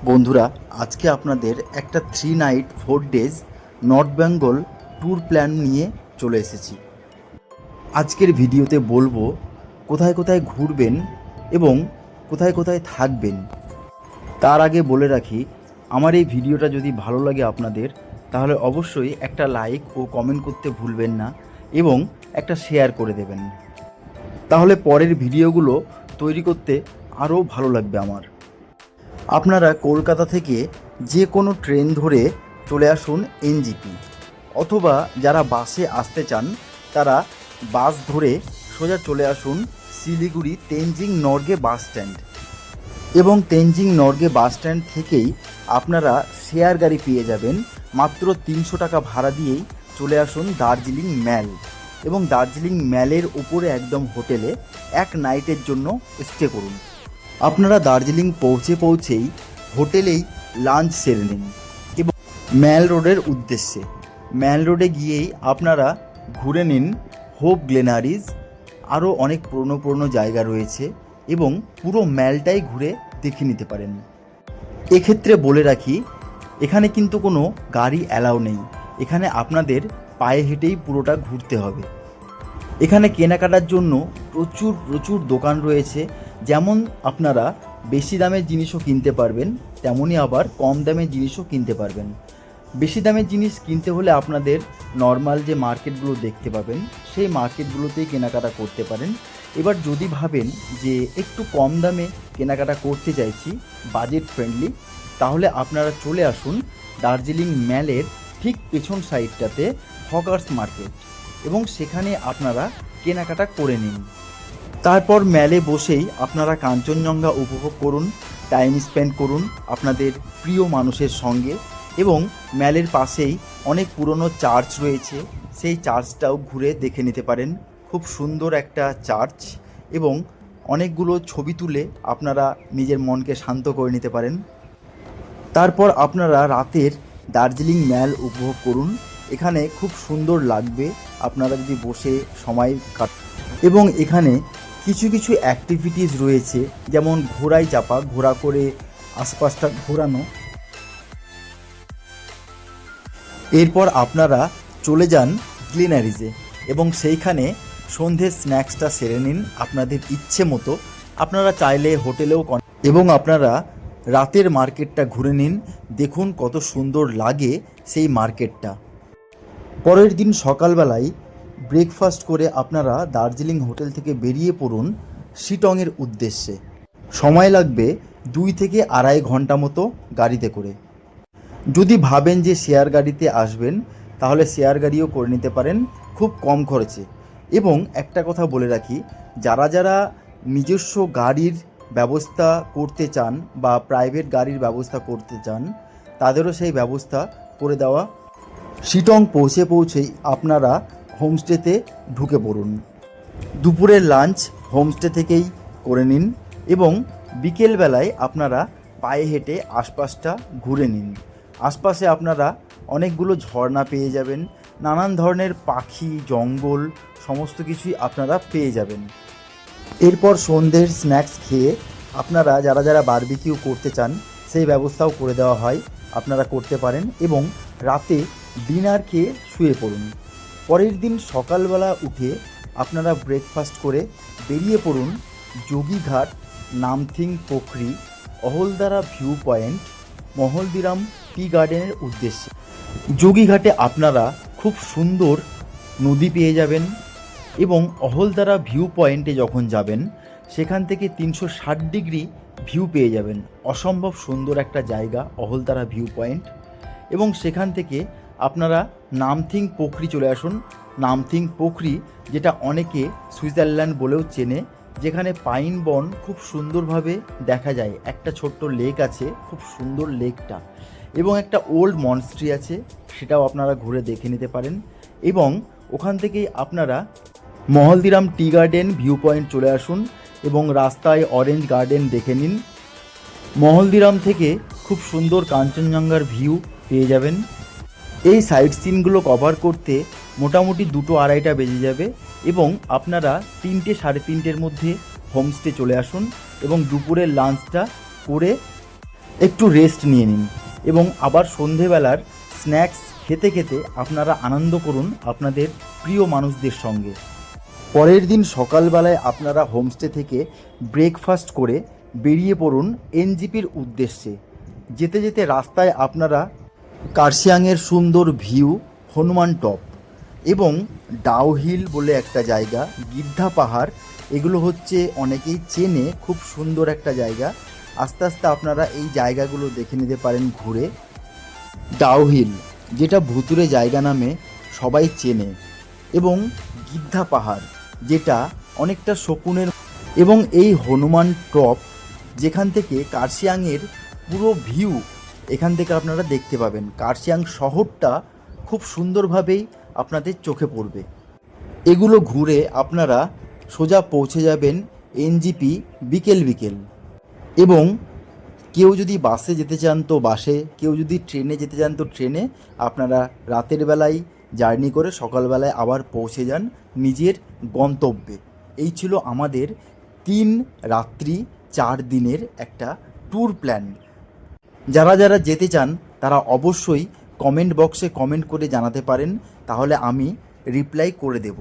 বন্ধুরা, আজকে আপনাদের একটা 3 night 4 days north Bengal tour plan নিয়ে চলে এসেছি। আজকের ভিডিওতে বলবো কোথায় কোথায় ঘুরবেন এবং কোথায় কোথায় থাকবেন। তার আগে বলে রাখি, আমার এই ভিডিওটা যদি ভালো লাগে আপনাদের, তাহলে অবশ্যই একটা লাইক ও কমেন্ট করতে ভুলবেন না এবং একটা শেয়ার করে দেবেন। তাহলে পরের ভিডিওগুলো তৈরি করতে আরও ভালো লাগবে আমার। আপনারা কলকাতা থেকে যে কোনো ট্রেন ধরে চলে আসুন এনজিপি, অথবা যারা বাসে আসতে চান তারা বাস ধরে সোজা চলে আসুন শিলিগুড়ি তেনজিং নর্গে বাস স্ট্যান্ড। এবং তেনজিং নর্গে বাস স্ট্যান্ড থেকেই আপনারা শেয়ার গাড়ি পেয়ে যাবেন। মাত্র 300 টাকা ভাড়া দিয়েই চলে আসুন দার্জিলিং ম্যাল, এবং দার্জিলিং ম্যালের উপরে একদম হোটেলে 1 নাইটের জন্য স্টে করুন। আপনারা দার্জিলিং পৌঁছেই হোটেলেই লাঞ্চ সেরে নিন এবং ম্যাল রোডের উদ্দেশ্যে ম্যাল রোডে গিয়েই আপনারা ঘুরে নিন হোপ গ্লেনারিজ। আরও অনেক পুরনো জায়গা রয়েছে এবং পুরো ম্যালটাই ঘুরে দেখে নিতে পারেন। এক্ষেত্রে বলে রাখি, এখানে কিন্তু কোনো গাড়ি অ্যালাউ নেই, এখানে আপনাদের পায়ে হেঁটেই পুরোটা ঘুরতে হবে। এখানে কেনাকাটার জন্য প্রচুর দোকান রয়েছে। যেমন আপনারা বেশি দামের জিনিসও কিনতে পারবেন, তেমনই আবার কম দামের জিনিসও কিনতে পারবেন। বেশি দামের জিনিস কিনতে হলে আপনাদের নর্মাল যে মার্কেটগুলো দেখতে পাবেন সেই মার্কেটগুলোতেই কেনাকাটা করতে পারেন। এবার যদি ভাবেন যে একটু কম দামে কেনাকাটা করতে চাইছি, বাজেট ফ্রেন্ডলি, তাহলে আপনারা চলে আসুন দার্জিলিং ম্যালের ঠিক পেছন সাইডটাতে হকার্স মার্কেট, এবং সেখানে আপনারা কেনাকাটা করে নিন। তারপর ম্যালে বসেই আপনারা কাঞ্চনজঙ্ঘা উপভোগ করুন, টাইম স্পেন্ড করুন আপনাদের প্রিয় মানুষের সঙ্গে। এবং ম্যালের পাশেই অনেক পুরনো চার্চ রয়েছে, সেই চার্চটাও ঘুরে দেখে নিতে পারেন। খুব সুন্দর একটা চার্চ, এবং অনেকগুলো ছবি তুলে আপনারা নিজের মনকে শান্ত করে নিতে পারেন। তারপর আপনারা রাতের দার্জিলিং ম্যাল উপভোগ করুন। এখানে খুব সুন্দর লাগবে আপনারা যদি বসে সময় এবং এখানে কিছু অ্যাক্টিভিটিস রয়েছে, যেমন ঘোড়ায় চাপা, ঘোড়া করে আশপাশটা ঘোরানো। এরপর আপনারা চলে যান গ্লেনারিজে এবং সেইখানে সন্ধ্যের স্ন্যাক্সটা সেরে নিন আপনাদের ইচ্ছে মতো। আপনারা চাইলে হোটেলেও এবং আপনারা রাতের মার্কেটটা ঘুরে নিন, দেখুন কত সুন্দর লাগে সেই মার্কেটটা। পরের দিন সকালবেলায় ব্রেকফাস্ট করে আপনারা দার্জিলিং হোটেল থেকে বেরিয়ে পড়ুন শিটংয়ের উদ্দেশ্যে। সময় লাগবে 2 থেকে 2.5 ঘন্টা মতো গাড়িতে করে। যদি ভাবেন যে শেয়ার গাড়িতে আসবেন, তাহলে শেয়ার গাড়িও করে নিতে পারেন খুব কম খরচে। এবং একটা কথা বলে রাখি, যারা নিজস্ব গাড়ির ব্যবস্থা করতে চান বা প্রাইভেট গাড়ির ব্যবস্থা করতে চান, তাদেরও সেই ব্যবস্থা করে দেওয়া। শিটং পৌঁছেই আপনারা হোমস্টেতে ঢুকে পড়ুন। দুপুরের লাঞ্চ হোমস্টে থেকেই করে নিন এবং বিকেলবেলায় আপনারা পায়ে হেঁটে আশপাশটা ঘুরে নিন। আশপাশে আপনারা অনেকগুলো ঝর্ণা পেয়ে যাবেন, নানান ধরনের পাখি, জঙ্গল, সমস্ত কিছুই আপনারা পেয়ে যাবেন। এরপর সন্ধ্যের স্ন্যাক্স খেয়ে আপনারা যারা বারবিকিউ করতে চান সেই ব্যবস্থাও করে দেওয়া হয়, আপনারা করতে পারেন। এবং রাতে ডিনার খেয়ে শুয়ে পড়ুন। পরের দিন সকালবেলা উঠে আপনারা ব্রেকফাস্ট করে বেরিয়ে পড়ুন যোগীঘাট, নামথিং পোখরি, অহলদারা ভিউ পয়েন্ট, মহলদিরাম টি গার্ডেনের উদ্দেশ্যে। যোগীঘাটে আপনারা খুব সুন্দর নদী পেয়ে যাবেন এবং অহলদারা ভিউ পয়েন্টে যখন যাবেন সেখান থেকে 360 ডিগ্রি ভিউ পেয়ে যাবেন। অসম্ভব সুন্দর একটা জায়গা অহলদারা ভিউ পয়েন্ট। এবং সেখান থেকে আপনারা নামথিং পোখরি চলে আসুন। নামথিং পোখরি, যেটা অনেকে সুইজারল্যান্ড বলেও চেনে, যেখানে পাইন বন খুব সুন্দরভাবে দেখা যায়। একটা ছোট্ট লেক আছে, খুব সুন্দর লেকটা, এবং একটা ওল্ড মনস্ট্রি আছে, সেটাও আপনারা ঘুরে দেখে নিতে পারেন। এবং ওখান থেকেই আপনারা Mahaldiram tea garden view point চলে আসুন এবং রাস্তায় অরেঞ্জ গার্ডেন দেখে নিন। মহলদিরাম থেকে খুব সুন্দর কাঞ্চনজঙ্ঘার ভিউ পেয়ে যাবেন। এই সাইট সিনগুলো কভার করতে মোটামুটি 2-2.5টা বেজে যাবে এবং আপনারা 3টে, 3:30-র মধ্যে হোমস্টে চলে আসুন এবং দুপুরের লাঞ্চটা করে একটু রেস্ট নিয়ে নিন এবং আবার সন্ধেবেলার স্ন্যাক্স খেতে খেতে আপনারা আনন্দ করুন আপনাদের প্রিয় মানুষদের সঙ্গে। পরের দিন সকালবেলায় আপনারা হোমস্টে থেকে ব্রেকফাস্ট করে বেরিয়ে পড়ুন এনজিপির উদ্দেশ্যে। যেতে যেতে রাস্তায় আপনারা কার্শিয়াংয়ের সুন্দর ভিউ, হনুমান টপ এবং ডাউহিল বলে একটা জায়গা, গিদ্ধা পাহাড়, এগুলো হচ্ছে অনেকেই চেনে, খুব সুন্দর একটা জায়গা। আস্তে আস্তে আপনারা এই জায়গাগুলো দেখে নিতে পারেন ঘুরে। ডাউহিল যেটা ভুতুরে জায়গা নামে সবাই চেনে, এবং গিদ্ধা পাহাড় যেটা অনেকটা শকুনের, এবং এই হনুমান টপ যেখান থেকে কার্শিয়াংয়ের পুরো ভিউ এখান থেকে আপনারা দেখতে পাবেন। কার্শিয়াং শহরটা খুব সুন্দরভাবেই আপনাদের চোখে পড়বে। এগুলো ঘুরে আপনারা সোজা পৌঁছে যাবেন এনজিপি বিকেল বিকেল। এবং কেউ যদি বাসে যেতে চান তো বাসে, কেউ যদি ট্রেনে যেতে চান তো ট্রেনে। আপনারা রাতের বেলায় জার্নি করে সকালবেলায় আবার পৌঁছে যান নিজের গন্তব্যে। এই ছিল আমাদের 3 রাত্রি 4 দিনের একটা ট্যুর প্ল্যান। যারা যারা যেতে চান তারা অবশ্যই কমেন্ট বক্সে কমেন্ট করে জানাতে পারেন, তাহলে আমি রিপ্লাই করে দেব।